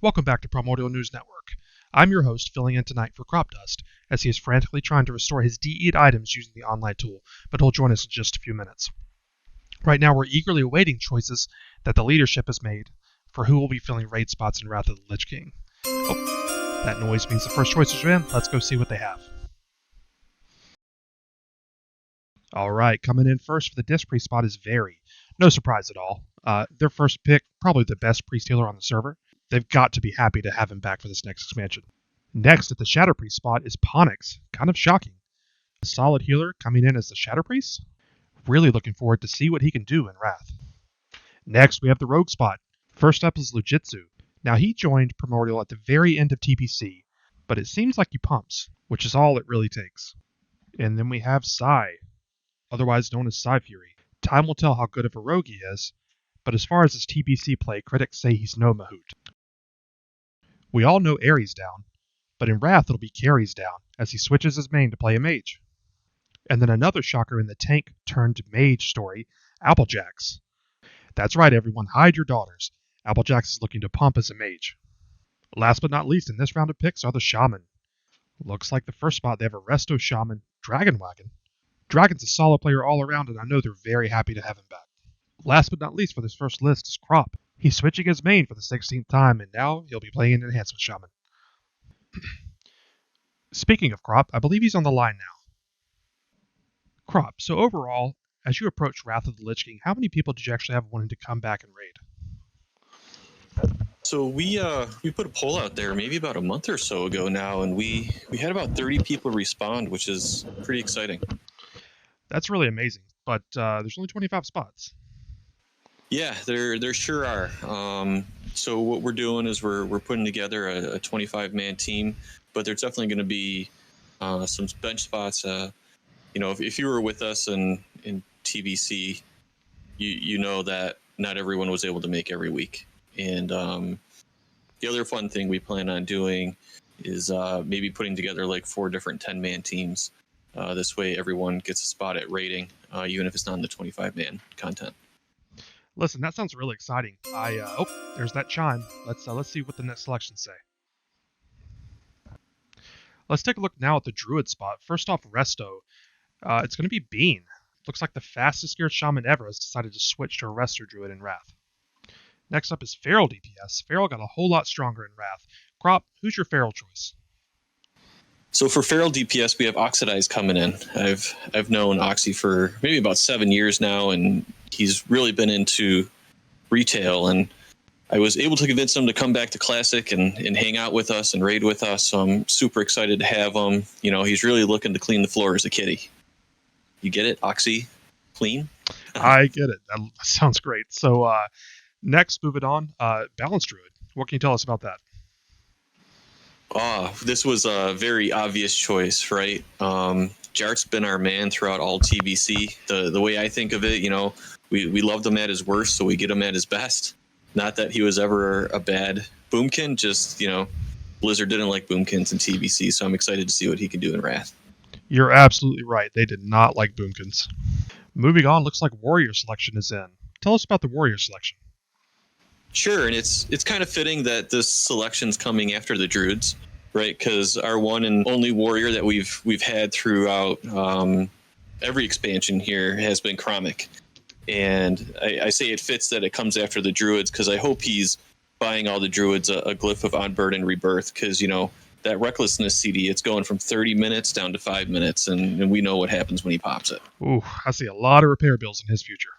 Welcome back to Primordial News Network. I'm your host, filling in tonight for Crop Dust, as he is frantically trying to restore his DE'd items using the online tool, but he'll join us in just a few minutes. Right now, we're eagerly awaiting choices that the leadership has made for who will be filling raid spots in Wrath of the Lich King. Oh, that noise means the first choices are in. Let's go see what they have. Alright, coming in first for the Disc Priest spot is Very. No surprise at all. Their first pick, probably the best priest healer on the server. They've got to be happy to have him back for this next expansion. Next at the Shadow Priest spot is Ponix. Kind of shocking. A solid healer coming in as the Shadow Priest. Really looking forward to see what he can do in Wrath. Next we have the Rogue spot. First up is Lujitsu. Now he joined Primordial at the very end of TPC, but it seems like he pumps, which is all it really takes. And then we have Psy, otherwise known as Psy Fury. Time will tell how good of a rogue he is, but as far as his TPC play, critics say he's no Mahout. We all know Ares down, but in Wrath it'll be Carries down, as he switches his main to play a mage. And then another shocker in the tank turned mage story, Applejax. That's right everyone, hide your daughters. Applejax is looking to pump as a mage. Last but not least in this round of picks are the Shaman. Looks like the first spot they have a Resto Shaman, Dragon Wagon. Dragon's a solid player all around, and I know they're very happy to have him back. Last but not least for this first list is Crop. He's switching his main for the 16th time, and now he'll be playing an Enhancement Shaman. Speaking of Crop, I believe he's on the line now. Crop, so overall, as you approach Wrath of the Lich King, how many people did you actually have wanting to come back and raid? So we put a poll out there maybe about a month or so ago now, and we had about 30 people respond, which is pretty exciting. That's really amazing, but there's only 25 spots. Yeah, there sure are. So what we're doing is we're putting together a 25-man team, but there's definitely going to be some bench spots. If you were with us in TBC, you know that not everyone was able to make every week. And the other fun thing we plan on doing is maybe putting together like 4 different 10-man teams. This way everyone gets a spot at raiding, even if it's not in the 25-man content. Listen, that sounds really exciting. There's that chime. Let's see what the next selections say. Let's take a look now at the Druid spot. First off, Resto. It's going to be Bean. Looks like the fastest geared shaman ever has decided to switch to a Resto Druid in Wrath. Next up is Feral DPS. Feral got a whole lot stronger in Wrath. Crop, who's your Feral choice? So for Feral DPS, we have Oxidized coming in. I've known Oxy for maybe about 7 years now, and he's really been into retail, and I was able to convince him to come back to Classic and hang out with us and raid with us, so I'm super excited to have him. You know, he's really looking to clean the floor as a kitty. You get it? Oxy? Clean? I get it. That sounds great. So next, moving on, Balance Druid. What can you tell us about that? This was a very obvious choice, right? Jart's been our man throughout all TBC. The way I think of it, we loved him at his worst, so we get him at his best. Not that he was ever a bad boomkin, just, Blizzard didn't like boomkins in TBC, so I'm excited to see what he can do in Wrath. You're absolutely right. They did not like boomkins. Moving on, looks like Warrior selection is in. Tell us about the Warrior selection. Sure, and it's kind of fitting that this selection's coming after the Druids, right? Because our one and only warrior that we've had throughout every expansion here has been Kromic. And I say it fits that it comes after the Druids because I hope he's buying all the Druids a glyph of Unburden Rebirth because, that Recklessness CD, it's going from 30 minutes down to 5 minutes, and we know what happens when he pops it. Ooh, I see a lot of repair bills in his future.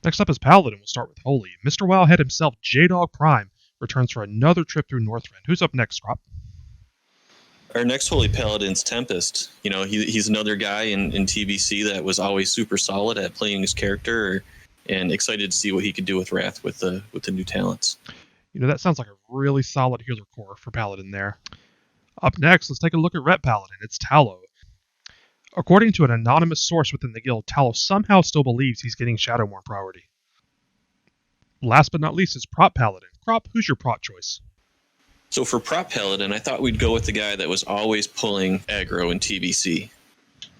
Next up is Paladin. We'll start with Holy. Mr. Wowhead himself, J-Dog Prime, returns for another trip through Northrend. Who's up next, Crop? Our next Holy Paladin's Tempest. He's another guy in TBC that was always super solid at playing his character, and excited to see what he could do with Wrath with the new talents. That sounds like a really solid healer core for Paladin there. Up next, let's take a look at Ret Paladin. It's Tallow. According to an anonymous source within the guild, Tallow somehow still believes he's getting Shadowmourne priority. Last but not least is Prop Paladin. Crop, who's your prop choice? So for Prop Paladin, I thought we'd go with the guy that was always pulling aggro in TBC.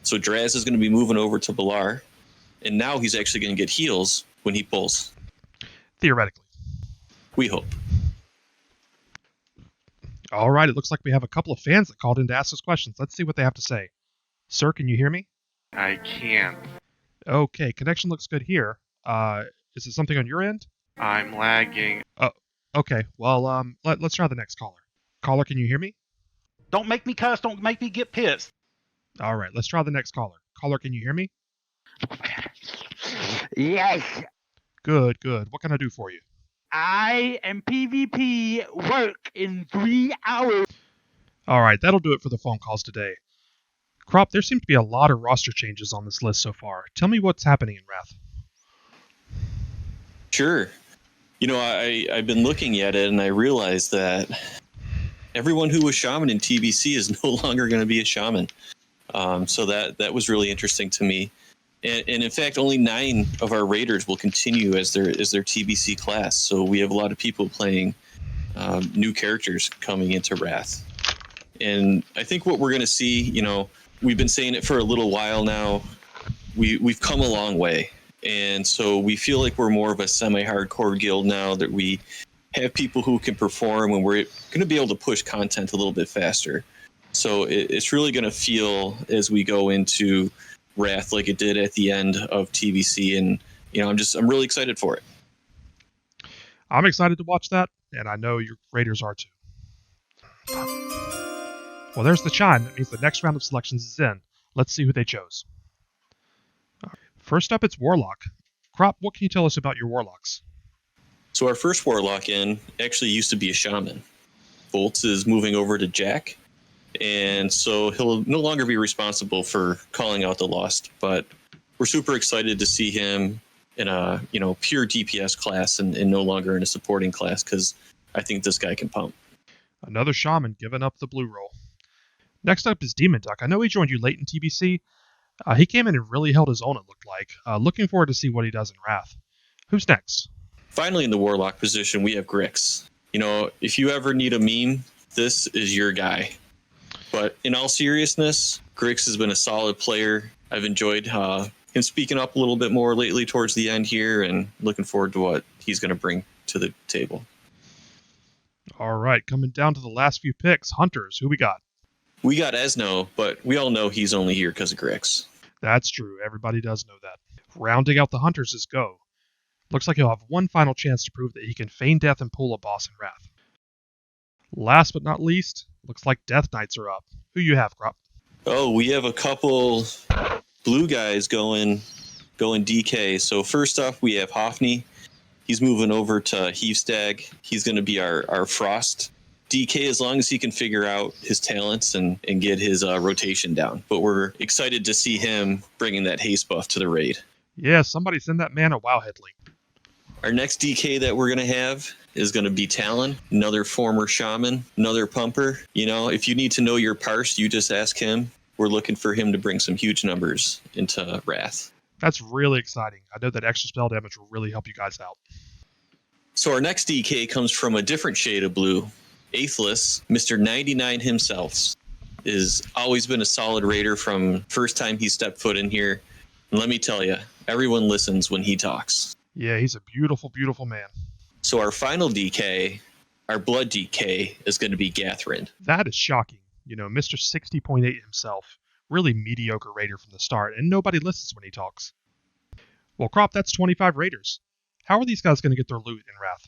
So Draz is going to be moving over to Balar, and now he's actually going to get heals when he pulls. Theoretically. We hope. All right, it looks like we have a couple of fans that called in to ask us questions. Let's see what they have to say. Sir, can you hear me? I can't. Okay, connection looks good here. Is it something on your end? I'm lagging. Oh, okay. Well, let's try the next caller. Caller, can you hear me? Don't make me cuss. Don't make me get pissed. All right, let's try the next caller. Caller, can you hear me? Yes, Good, good. What can I do for you? I am PvP work in 3 hours. All right, that'll do it for the phone calls today. Crop, there seem to be a lot of roster changes on this list so far. Tell me what's happening in Wrath. Sure. I've been looking at it and I realized that everyone who was shaman in TBC is no longer going to be a shaman. So that was really interesting to me. And in fact, only 9 of our raiders will continue as their TBC class. So we have a lot of people playing new characters coming into Wrath. And I think what we're going to see, we've been saying it for a little while now. We've come a long way. And so we feel like we're more of a semi-hardcore guild now, that we have people who can perform, and we're going to be able to push content a little bit faster. So it's really going to feel as we go into Wrath like it did at the end of TBC. And, I'm really excited for it. I'm excited to watch that, and I know your Raiders are too. Well, there's the chime. That means the next round of selections is in. Let's see who they chose. First up, it's Warlock. Crop, what can you tell us about your Warlocks? So our first Warlock in actually used to be a shaman. Bolts is moving over to Jack, and so he'll no longer be responsible for calling out the Lost, but we're super excited to see him in a pure DPS class and no longer in a supporting class, because I think this guy can pump. Another shaman giving up the blue roll. Next up is Demon Duck. I know he joined you late in TBC. He came in and really held his own, it looked like. Looking forward to see what he does in Wrath. Who's next? Finally, in the Warlock position, we have Grix. If you ever need a meme, this is your guy. But in all seriousness, Grix has been a solid player. I've enjoyed him speaking up a little bit more lately towards the end here, and looking forward to what he's going to bring to the table. All right, coming down to the last few picks. Hunters, who we got? We got Esno, but we all know he's only here because of Grix. That's true. Everybody does know that. Rounding out the Hunters is Go. Looks like he'll have one final chance to prove that he can feign death and pull a boss in Wrath. Last but not least, looks like Death Knights are up. Who you have, Crop? Oh, we have a couple blue guys going DK. So first off, we have Hoffney. He's moving over to Heavestag. He's going to be our Frost DK, as long as he can figure out his talents and get his rotation down. But we're excited to see him bringing that haste buff to the raid. Yeah, somebody send that man a Wowhead link. Our next DK that we're going to have is going to be Talon, another former shaman, another pumper. If you need to know your parse, you just ask him. We're looking for him to bring some huge numbers into Wrath. That's really exciting. I know that extra spell damage will really help you guys out. So our next DK comes from a different shade of blue. Aethelus, Mr. 99 himself, has always been a solid raider from first time he stepped foot in here. And let me tell you, everyone listens when he talks. Yeah, he's a beautiful, beautiful man. So our final DK, our blood DK, is going to be Gathrin. That is shocking. Mr. 60.8 himself. Really mediocre raider from the start, and nobody listens when he talks. Well, Crop, that's 25 raiders. How are these guys going to get their loot in Wrath?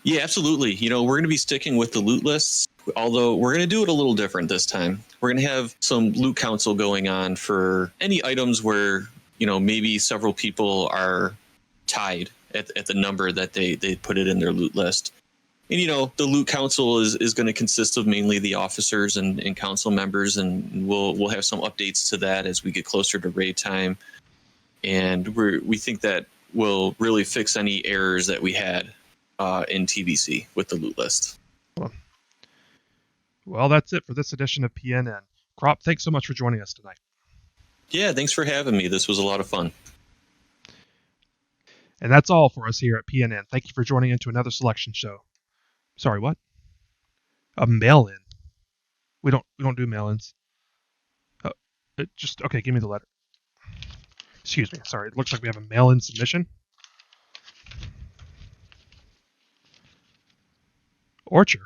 Yeah, absolutely. We're going to be sticking with the loot lists, although we're going to do it a little different this time. We're going to have some loot council going on for any items where, maybe several people are tied at the number that they put it in their loot list. And, the loot council is going to consist of mainly the officers and council members, and we'll have some updates to that as we get closer to raid time. And we think that will really fix any errors that we had in TBC with the loot list. Well, that's it for this edition of PNN. Crop, thanks so much for joining us tonight. Yeah, thanks for having me. This was a lot of fun. And that's all for us here at PNN. Thank you for joining into another selection show. Sorry, what? A mail-in. We don't do mail-ins. Okay, give me the letter. Excuse me. Sorry, it looks like we have a mail-in submission. Orchard.